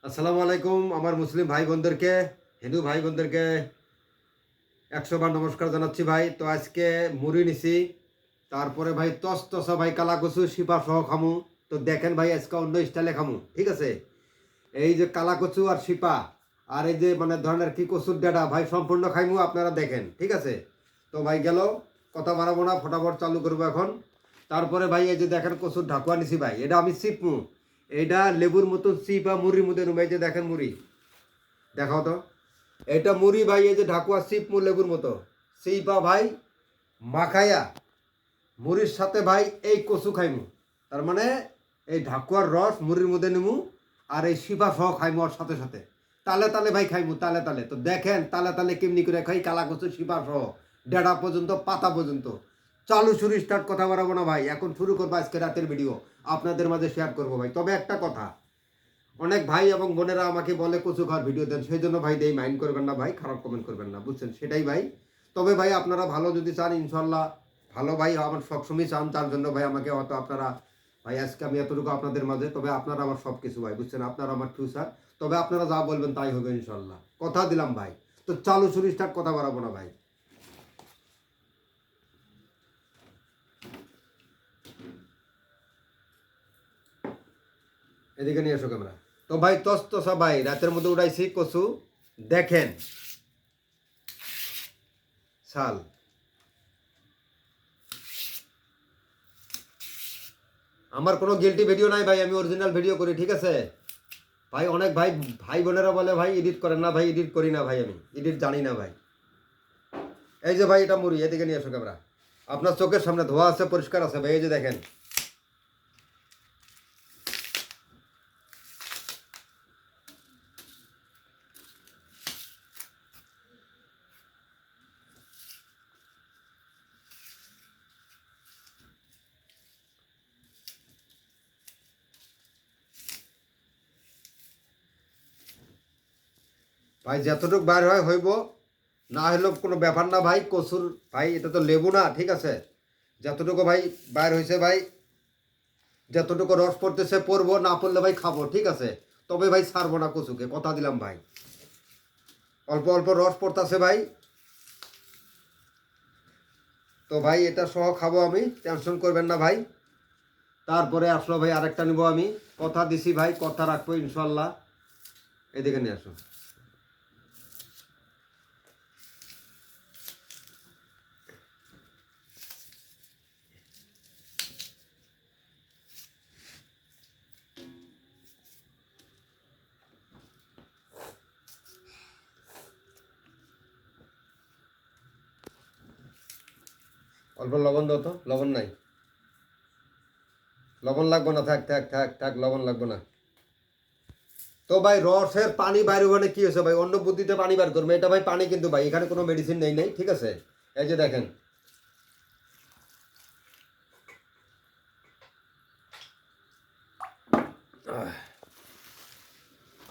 আসসালামু আলাইকুম আমার মুসলিম ভাই বোনদেরকে, হিন্দু ভাই বোনদেরকে 100 বার নমস্কার জানাচ্ছি ভাই। তো আজকে মুড়ি নিছি, তারপরে ভাই তসতসা ভাই কালা কচু শিপা সহ খামু। তো দেখেন ভাই আজকে অন্য স্টাইলে খামু, ঠিক আছে? এই যে কালা কচু আর শিপা আর এই যে মানে ধরনের কি কচুর ডাটা ভাই সম্পূর্ণ খাইমু, আপনারা দেখেন, ঠিক আছে? তো ভাই গেল, কথা বাড়াবো না, ফটাফট চালু করবো এখন। তারপরে ভাই এই যে দেখেন কচুর ঢাকুয়া নিছি ভাই, এটা আমি চিপমু। এটা লেবুর মতো চিপা মুড়ির মধ্যে নুম, এই যে দেখেন মুড়ি, দেখাও তো। এটা মুড়ি ভাই, এই যে ঢাকুয়া চিপ মু লেবুর মতো চিপা ভাই মাখাইয়া মুড়ির সাথে ভাই এই কচু খাইমু। তার মানে এই ঢাকুয়ার রস মুড়ির মধ্যে নিমু আর এই শিপা সহ খাইমু ওর সাথে সাথে। তালে তালে ভাই খাইমু, তালে তালে। তো দেখেন তালে তালে কেমনি করে খাই কালা কচু শিপা সহ, ডেড়া পর্যন্ত পাতা পর্যন্ত। চালু শুরু স্টার্ট, কথা বাড়াবো না ভাই, এখন শুরু করবো আজকে রাতের ভিডিও, আপনাদের মাঝে শেয়ার করবো ভাই। তবে একটা কথা, অনেক ভাই এবং বোনেরা আমাকে বলে কচু খাওয়ার ভিডিও দেন, সেই জন্য ভাই দেই, মাইন্ড করবেন না ভাই, খারাপ কমেন্ট করবেন না, বুঝছেন? সেটাই ভাই। তবে ভাই আপনারা ভালো যদি চান ইনশাল্লাহ, ভালো ভাই আমার সবসময় চান, তার জন্য ভাই আমাকে হয়তো আপনারা, ভাই আজকে আমি এতটুকু আপনাদের মাঝে, তবে আপনারা আমার সব কিছু ভাই, বুঝছেন? আপনারা আমার ফিউচার। তবে আপনারা যা বলবেন তাই হবে ইনশাল্লাহ, কথা দিলাম ভাই। তো চালু শুরু স্টার্ট, কথা বাড়াবো না ভাই। এদিকে নিয়ে এসো ক্যামেরা। তো ভাই তস্তসা ভাই রাতের মধ্যে উড়াইছি কচু, দেখেন শাল। আমার কোনো গিল্টি ভিডিও নাই ভাই, আমি অরিজিনাল ভিডিও করি, ঠিক আছে ভাই? অনেক ভাই ভাই বোনেরা বলে ভাই এডিট করেন না, ভাই এডিট করি না ভাই, আমি এডিট জানি না ভাই। এই যে ভাই এটা মুড়ি, এদিকে নিয়ে এসো ক্যামেরা। আপনার চোখের সামনে ধোয়া আছে, পরিষ্কার আছে ভাই, এই যে দেখেন। ভাই যতটুকু বাইর হয় হইব, না হলেও কোনো ব্যাপার না ভাই। কচুর ভাই এটা তো লেবু না, ঠিক আছে? যতটুকু ভাই বাইর হয়েছে ভাই, যতটুকু রস পড়তেছে পড়বো, না পড়লে ভাই খাবো, ঠিক আছে? তবে ভাই ছাড়বো না কচুকে, কথা দিলাম ভাই। অল্প অল্প রস পড়তেছে ভাই, তো ভাই এটা সহ খাবো আমি, টেনশন করবেন না ভাই। তারপরে আসলো ভাই আরেকটা নিব আমি, কথা দিছি ভাই, কথা রাখবো ইনশাল্লাহ। এদিকে নিয়ে আসো। অল্প লবণ দাও তো, লবণ নাই, লবণ লাগবো না, থাক থাক থাক থাক, লবণ লাগবো না। তো ভাই রসের পানি বাইর ওখানে কি হয়েছে ভাই, অন্য বুদ্ধিতে পানি বার করবে, এটা ভাই পানি কিন্তু ভাই, এখানে কোনো মেডিসিন নেই নেই, ঠিক আছে? এই যে দেখেন।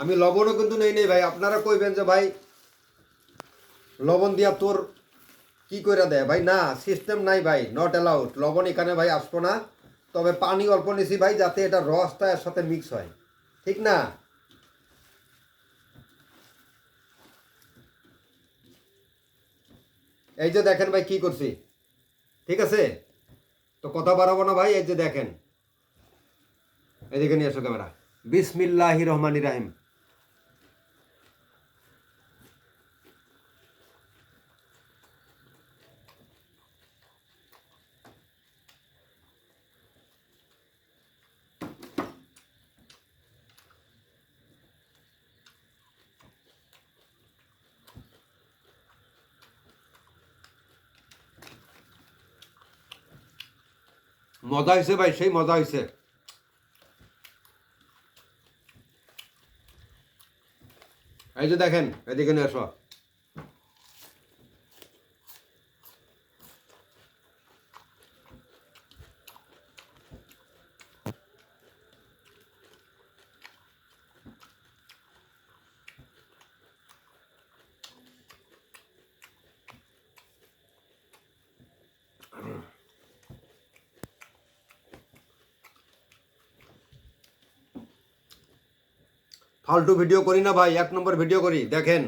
আমি লবণও কিন্তু নেই নেই ভাই, আপনারা কইবেন যে ভাই লবণ দিয়া তোর কি করে দেয় ভাই, না সিস্টেম নাই ভাই, নট অ্যালাউড, লবণ এখানে ভাই আসবো না। তবে পানি অল্প নিছি ভাই, যাতে এটা রসটা এর সাথে মিক্স হয়, ঠিক না? এই যে দেখেন ভাই কি করছি, ঠিক আছে? তো কথা বাড়াবো না ভাই, এই যে দেখেন। এদিকে নিয়ে এসো ক্যামেরা। বিসমিল্লাহি রহমানি রাহিম। মজা হয়েছে ভাই, সেই মজা হয়েছে। এই যে দেখেন, এদিকে নিয়ে এসো। ফালতু ভিডিও করি না ভাই, 1 নম্বর ভিডিও করি। দেখেন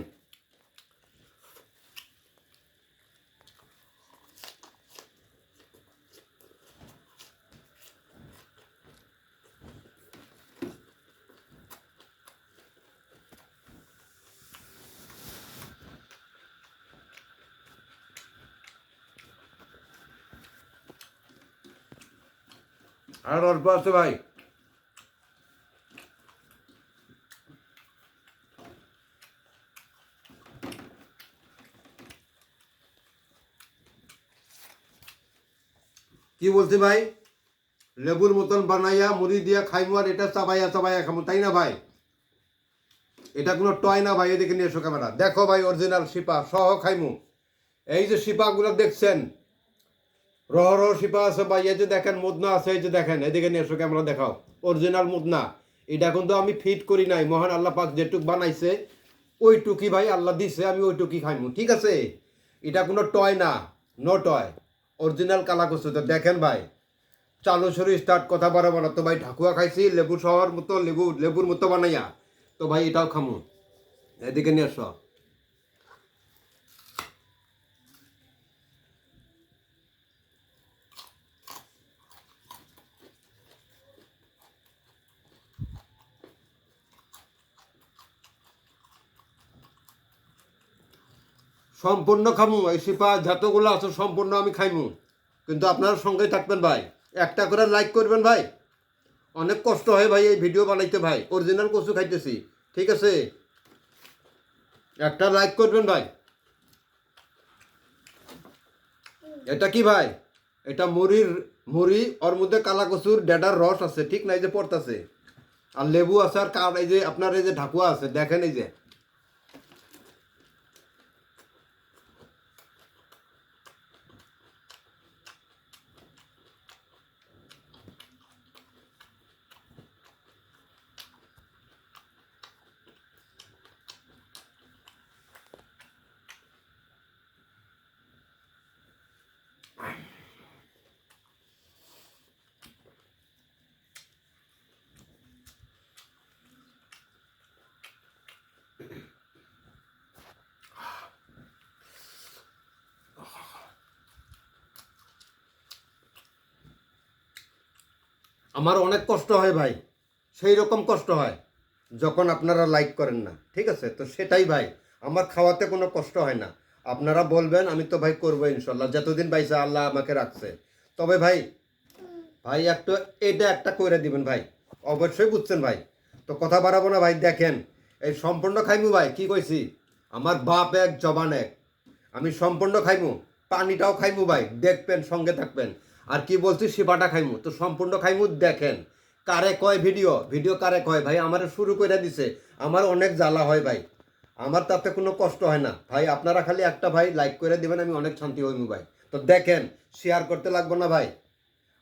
আর অল্প আছে ভাই। কি বলছি ভাই, লেবুর মতন বানাইয়া মুড়ি দিয়া খাইমু আর এটা চাবাইয়া চাবাইয়া খামু, তাই না ভাই? এটা কোনো টয় না ভাই। এদিকে নিয়ে এসো ক্যামেরা, দেখো ভাই অরিজিনাল শিপা সহ খাইমু। এই যে শিপাগুলো দেখছেন, রহ রহ শিপা আছে ভাই। এই যে দেখেন মুদনা আছে, এই যে দেখেন, এদিকে নিয়ে এসো ক্যামেরা দেখাও, অরিজিনাল মুদনা। এটা কিন্তু আমি ফিট করি নাই, মহান আল্লাহ পাক যেটুক বানাইছে ওইটুকি ভাই আল্লাহ দিছে, আমি ওইটুকি খাইমু, ঠিক আছে? এটা কোনো টয় না, নো টয়, অরিজিনাল কালাকসু। তো দেখেন ভাই, চালু শুরু স্টার্ট, কথা বাড়াবো না। তো ভাই ঢাকুয়া খাইছি লেবু শহর মতো, লেবুর মতো বানাইয়া। তো ভাই এটাও খামু, এদিকে নিয়ে এসো। সম্পূর্ণ খামু, এই শিপা যতগুলো আছে সম্পূর্ণ আমি খাইমু, কিন্তু আপনারা সঙ্গে থাকবেন ভাই। একটা করে লাইক করবেন ভাই, অনেক কষ্ট হয় ভাই এই ভিডিও বানাইতে ভাই, অরিজিনাল কচু খাইতেছি, ঠিক আছে? একটা লাইক করবেন ভাই। এটা কি ভাই? এটা মুড়ি, ওর মধ্যে কালা কচুর ডেডার রস আছে, ঠিক না? এই যে পড়তাছে, আর লেবু আছে, আর এই যে আপনার এই যে ঢাকুয়া আছে, দেখেন এই যে। আমার অনেক কষ্ট হয় ভাই, সেই রকম কষ্ট হয় যখন আপনারা লাইক করেন না, ঠিক আছে? তো সেটাই ভাই, আমার খাওয়াতে কোনো কষ্ট হয় না। আপনারা বলবেন, আমি তো ভাই করবো ইনশাল্লাহ, যতদিন পাইছে আল্লাহ আমাকে রাখছে। তবে ভাই, ভাই একটু এটা একটা করে দিবেন ভাই, অবশ্যই বুঝছেন ভাই। তো কথা বাড়াবো না ভাই, দেখেন এই সম্পূর্ণ খাইমু ভাই, কি কইছি? আমার বাপ এক জবান এক, আমি সম্পূর্ণ খাইমু, পানিটাও খাইমু ভাই, দেখবেন, সঙ্গে থাকবেন। আর কি বলছি, শিবাটা খাইমু, তো সম্পূর্ণ খাইমু। দেখেন কারে কয় ভিডিও কারে কয় ভাই, আমার শুরু করে দিছে, আমার অনেক জ্বালা হয় ভাই, আমার তাতে কোনো কষ্ট হয় না ভাই। আপনারা খালি একটা ভাই লাইক করে দিবেন, আমি অনেক শান্তি হইমু ভাই। তো দেখেন, শেয়ার করতে লাগবো না ভাই,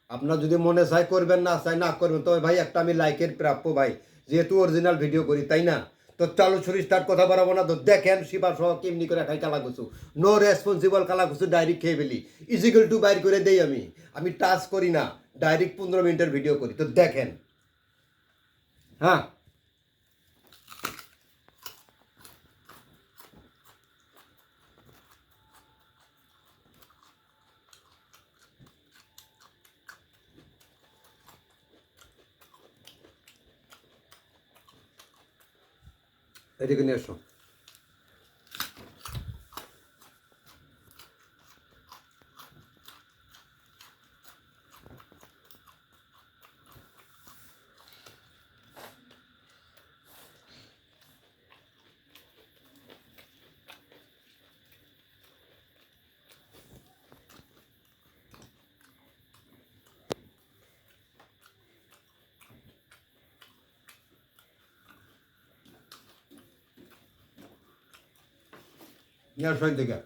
আপনার যদি মনে চায় করবেন, না চাই না করবেন, তবে ভাই একটা আমি লাইকের প্রাপ্য ভাই, যেহেতু অরিজিনাল ভিডিও করি, তাই না? তো চালু ছুরি স্টার্ট, কথা বাড়াবো না। তো দেখেন শিবা সহ কেমনি করে খাই কালাকুচু, নো রেসপন্সিবল কালাকুচু, ডাইরেক্ট খেয়ে ফেলি, ইজিক্যাল টু বাইর করে দেই আমি টাচ করি না, ডাইরেক্ট 15 মিনিটের ভিডিও করি। তো দেখেন, হ্যাঁ, এদিকে নিয়ে এসো। নিয়ে আসো এদিকে।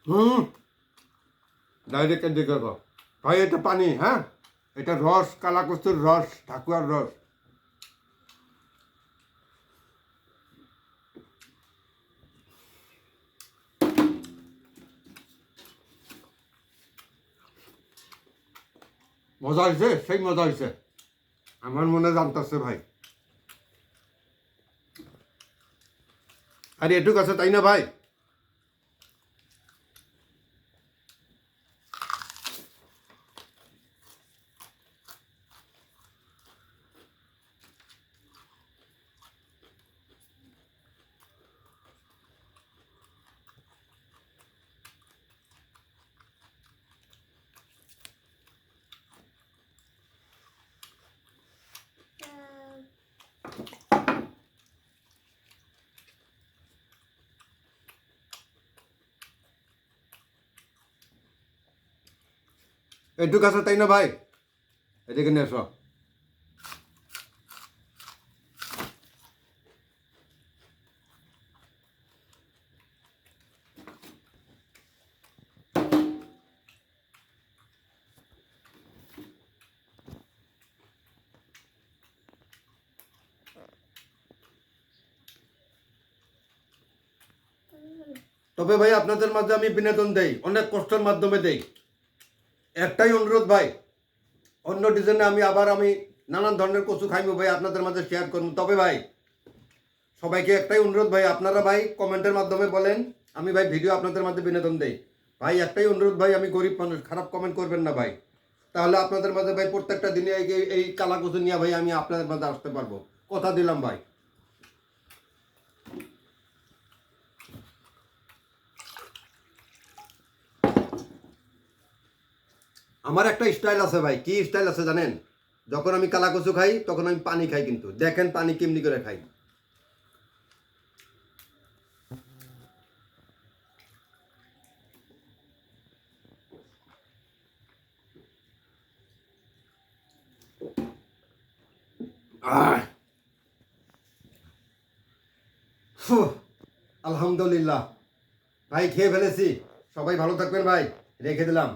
হুম, ডাইরেক্ট এদিকে করবো ভাই। এটা পানি, হ্যাঁ, এটা রস, কালা কচুর রস, ঠাকুয়ার রস। মজা হয়েছে, সেই মজা হয়েছে, আমার মনে জানতেছে ভাই। আরে এটুক আছে তাই না ভাই? এটুক আছে তাই না ভাই? এদিকে নিয়ে এসো। তবে ভাই আপনাদের মাঝে আমি বিনোদন দেই, অনেক কষ্টের মাধ্যমে দেই। একটাই অনুরোধ ভাই, অন্য ডিজাইনে আমি নানান ধরনের কচু খাইবো ভাই, আপনাদের মাঝে শেয়ার করবো। তবে ভাই সবাইকে একটাই অনুরোধ ভাই, আপনারা ভাই কমেন্টের মাধ্যমে বলেন, আমি ভাই ভিডিও আপনাদের মাঝে বিনোদন দেই। ভাই একটাই অনুরোধ ভাই, আমি গরিব মানুষ, খারাপ কমেন্ট করবেন না ভাই। তাহলে আপনাদের মাঝে ভাই প্রত্যেকটা দিনে এই কালা কচু নিয়ে ভাই আমি আপনাদের মাঝে আসতে পারবো, কথা দিলাম ভাই। আমার একটা স্টাইল আছে ভাই, কি স্টাইল আছে জানেন? যখন আমি কালা কচু খাই তখন আমি পানি খাই, কিন্তু দেখেন পানি কেমনি করে খাই। আহ, ফুহ, আলহামদুলিল্লাহ ভাই, খেয়ে ফেলেছি। সবাই ভালো থাকবেন ভাই, রেখে দিলাম।